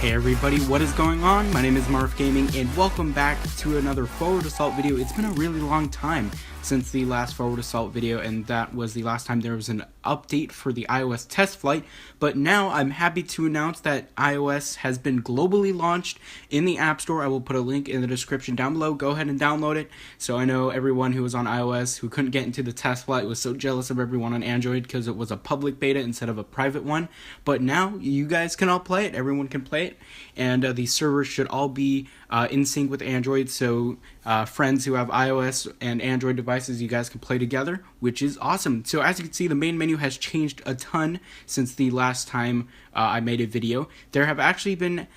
Hey everybody, what is going on? My name is Marv Gaming and welcome back to another Forward Assault video. It's been a really long time since the last Forward Assault video, and that was the last time there was an update for the iOS test flight. But now I'm happy to announce that iOS has been globally launched in the App Store. I will put a link in the description down below. Go ahead and download it. So I know everyone who was on iOS who couldn't get into the test flight was so jealous of everyone on Android because it was a public beta instead of a private one. But now you guys can all play it. Everyone can play it. And the servers should all be in sync with Android, so friends who have iOS and Android devices, you guys can play together, which is awesome. So as you can see, the main menu has changed a ton since the last time I made a video. There have actually been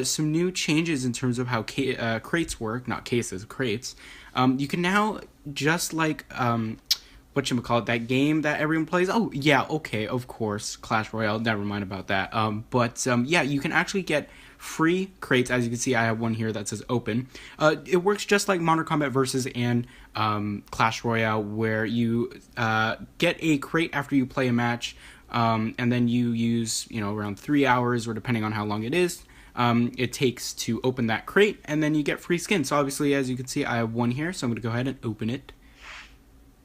some new changes in terms of how crates work, not cases, crates. You can now, just like whatchamacallit, that game that everyone plays. Oh, yeah, okay, of course, Clash Royale, never mind about that. Yeah, you can actually get free crates. As you can see, I have one here that says open. It works just like Modern Combat Versus and Clash Royale, where you get a crate after you play a match, and then you use, around 3 hours, or depending on how long it is, it takes to open that crate, and then you get free skins. So obviously, as you can see, I have one here, so I'm going to go ahead and open it.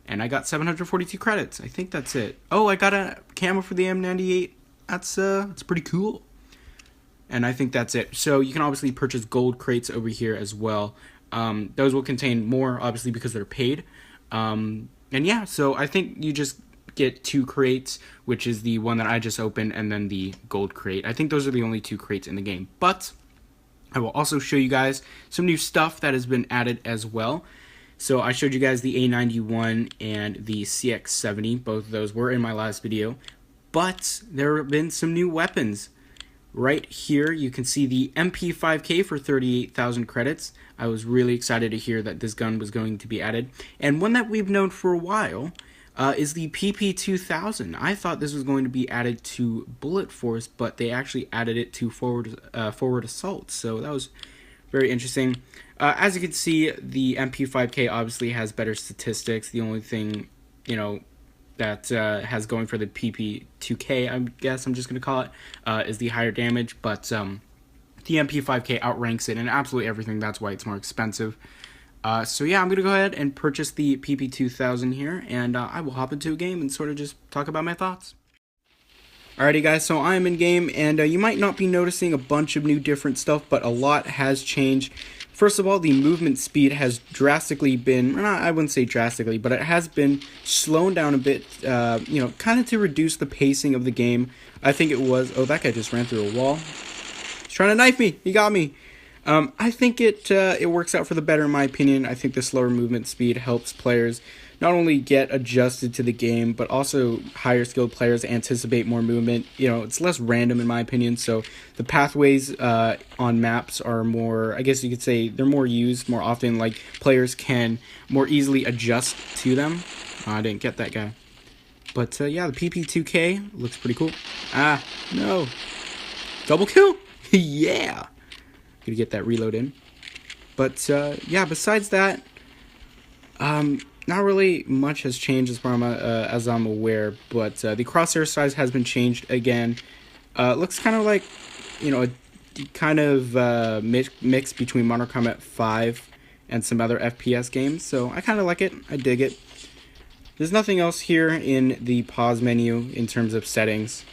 And I got 742 credits. I think that's it. Oh, I got a camo for the M98. That's pretty cool. And I think that's it. So you can obviously purchase gold crates over here as well. Those will contain more, obviously, because they're paid. And yeah, so I think you just get 2 crates, which is the one that I just opened, and then the gold crate. I think those are the only 2 crates in the game. But I will also show you guys some new stuff that has been added as well. So I showed you guys the A91 and the CX70. Both of those were in my last video. But there have been some new weapons. Right here, you can see the MP5K for 38,000 credits. I was really excited to hear that this gun was going to be added. And one that we've known for a while is the PP2000. I thought this was going to be added to Bullet Force, but they actually added it to Forward Assault. So that was very interesting. As you can see, the MP5K obviously has better statistics. The only thing, that has going for the PP2K, I guess I'm just going to call it, is the higher damage. But the MP5K outranks it in absolutely everything. That's why it's more expensive. So yeah, I'm going to go ahead and purchase the PP2000 here, and I will hop into a game and sort of just talk about my thoughts. Alrighty guys, so I am in game, and you might not be noticing a bunch of new different stuff, but a lot has changed. First of all, the movement speed has drastically been, I wouldn't say drastically, but it has been slowed down a bit, kind of to reduce the pacing of the game. I think it was, oh, that guy just ran through a wall. He's trying to knife me, he got me. I think it works out for the better in my opinion. I think the slower movement speed helps players not only get adjusted to the game, but also higher skilled players anticipate more movement. It's less random in my opinion, so the pathways on maps are more, I guess you could say, they're more used more often, like players can more easily adjust to them. Oh, I didn't get that guy. But yeah, the PP2K looks pretty cool. Ah, no. Double kill? Yeah. Gonna get that reload in. But yeah, besides that, not really much has changed as I'm aware, but the crosshair size has been changed again. Looks kind of like, a kind of mix between Modern Combat 5 and some other FPS games, so I kind of like it. I dig it. There's nothing else here in the pause menu in terms of settings.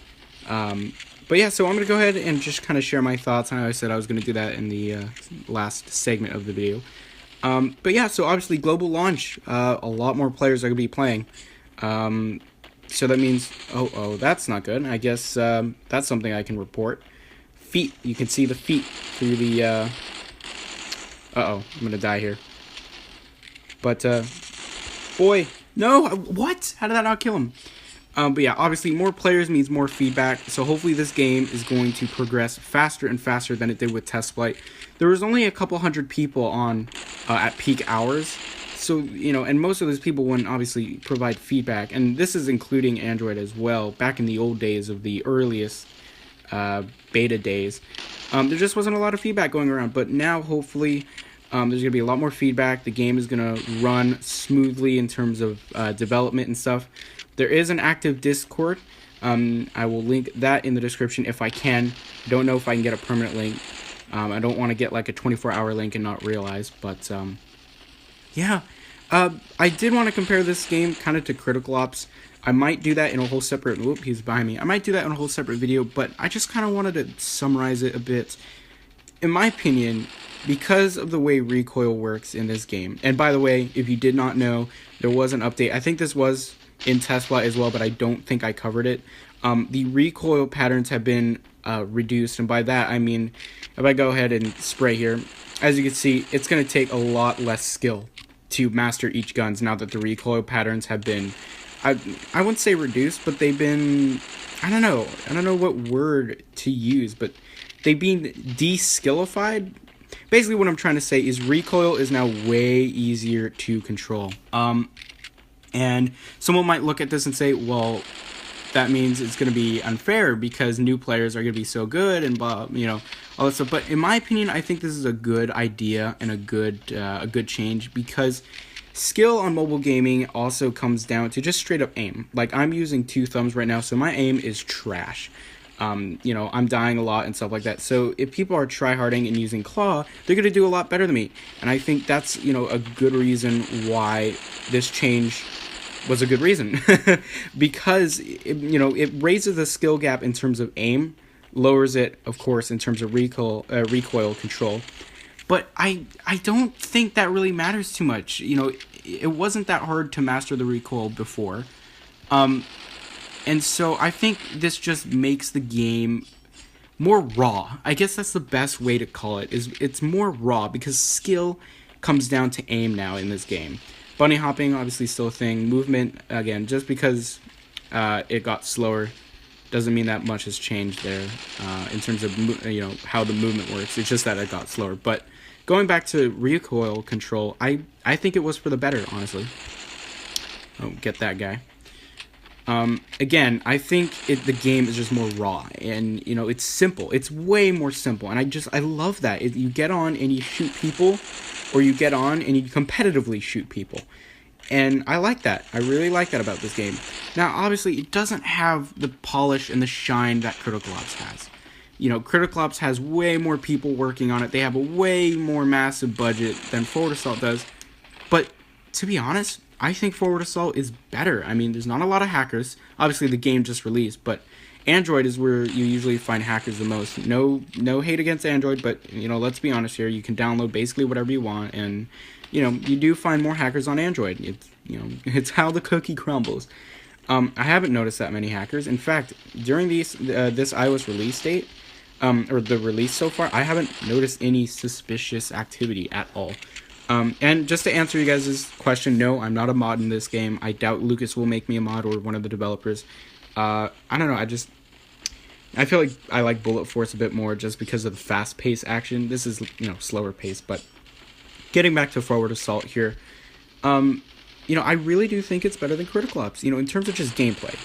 But yeah, so I'm going to go ahead and just kind of share my thoughts. I know I said I was going to do that in the last segment of the video. But yeah, so obviously global launch, a lot more players are going to be playing. So that means, oh, that's not good. I guess that's something I can report. Feet, you can see the feet through the, uh-oh, I'm going to die here. But, boy, no, what? How did that not kill him? But yeah, obviously more players means more feedback, so hopefully this game is going to progress faster and faster than it did with Test Flight. There was only a couple hundred people on at peak hours, so, and most of those people wouldn't obviously provide feedback, and this is including Android as well. Back in the old days of the earliest beta days, there just wasn't a lot of feedback going around, but now hopefully there's going to be a lot more feedback. The game is going to run smoothly in terms of development and stuff. There is an active Discord. I will link that in the description if I can. Don't know if I can get a permanent link. I don't want to get like a 24-hour link and not realize, but yeah. I did want to compare this game kind of to Critical Ops. I might do that in a whole separate... Whoop, he's behind me. I might do that in a whole separate video, but I just kind of wanted to summarize it a bit. In my opinion, because of the way recoil works in this game, and by the way, if you did not know, there was an update. I think this was in Tesla as well, but I don't think I covered it. The recoil patterns have been reduced, and by that I mean, if I go ahead and spray here, as you can see, it's going to take a lot less skill to master each guns now that the recoil patterns have been... I wouldn't say reduced, but they've been, I don't know what word to use, but they've been de-skillified. Basically what I'm trying to say is recoil is now way easier to control. And someone might look at this and say, well, that means it's going to be unfair because new players are going to be so good and blah, all that stuff. But in my opinion, I think this is a good idea and a good change, because skill on mobile gaming also comes down to just straight up aim. Like, I'm using 2 thumbs right now, so my aim is trash. I'm dying a lot and stuff like that. So if people are tryharding and using claw, they're going to do a lot better than me. And I think that's, a good reason why this change was a good reason. Because, it raises the skill gap in terms of aim, lowers it, of course, in terms of recoil control. But I don't think that really matters too much. It wasn't that hard to master the recoil before. And so I think this just makes the game more raw. I guess that's the best way to call it. It's more raw because skill comes down to aim now in this game. Bunny hopping, obviously still a thing. Movement, again, just because it got slower doesn't mean that much has changed there in terms of how the movement works. It's just that it got slower. But going back to recoil control, I think it was for the better, honestly. Oh, get that guy. Again, I think the game is just more raw, and it's simple. It's way more simple, and I love that. You get on and you shoot people, or you get on and you competitively shoot people. And I like that. I really like that about this game. Now, obviously, it doesn't have the polish and the shine that Critical Ops has. Critical Ops has way more people working on it. They have a way more massive budget than Forward Assault does. But, to be honest, I think Forward Assault is better. I mean, there's not a lot of hackers. Obviously, the game just released, but Android is where you usually find hackers the most. No hate against Android, but, let's be honest here. You can download basically whatever you want, and... you do find more hackers on Android. It's how the cookie crumbles. I haven't noticed that many hackers. In fact, during this iOS release date, or the release so far, I haven't noticed any suspicious activity at all. And just to answer you guys' question, no, I'm not a mod in this game. I doubt Lucas will make me a mod or one of the developers. I don't know, I feel like I like Bullet Force a bit more just because of the fast-paced action. This is, slower pace, but... getting back to Forward Assault here, I really do think it's better than Critical Ops, in terms of just gameplay.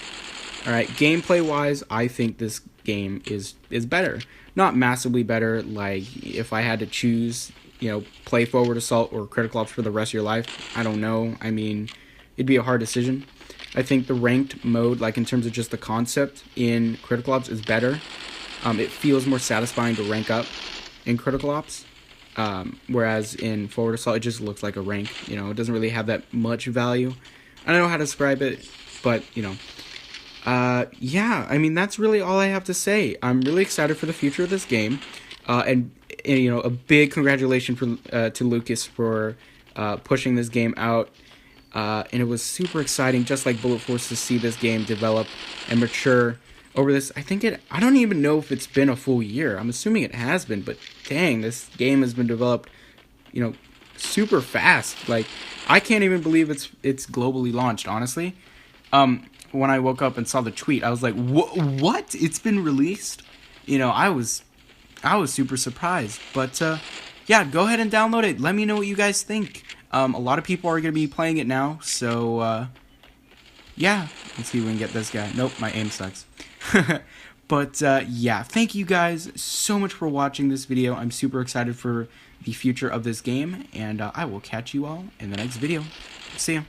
Alright, gameplay-wise, I think this game is better. Not massively better, like, if I had to choose, play Forward Assault or Critical Ops for the rest of your life, I don't know. I mean, it'd be a hard decision. I think the ranked mode, like, in terms of just the concept in Critical Ops, is better. It feels more satisfying to rank up in Critical Ops. Whereas in Forward Assault, it just looks like a rank. It doesn't really have that much value. I don't know how to describe it, but, yeah, I mean, that's really all I have to say. I'm really excited for the future of this game, and a big congratulations to Lucas for pushing this game out, and it was super exciting, just like Bullet Force, to see this game develop and mature over this. I don't even know if it's been a full year. I'm assuming it has been, but dang, this game has been developed, super fast. Like, I can't even believe it's globally launched, honestly. When I woke up and saw the tweet, I was like, what? It's been released? I was super surprised. But, yeah, go ahead and download it. Let me know what you guys think. A lot of people are going to be playing it now, so, yeah. Let's see if we can get this guy. Nope, my aim sucks. But, yeah, thank you guys so much for watching this video. I'm super excited for the future of this game, and I will catch you all in the next video. See ya.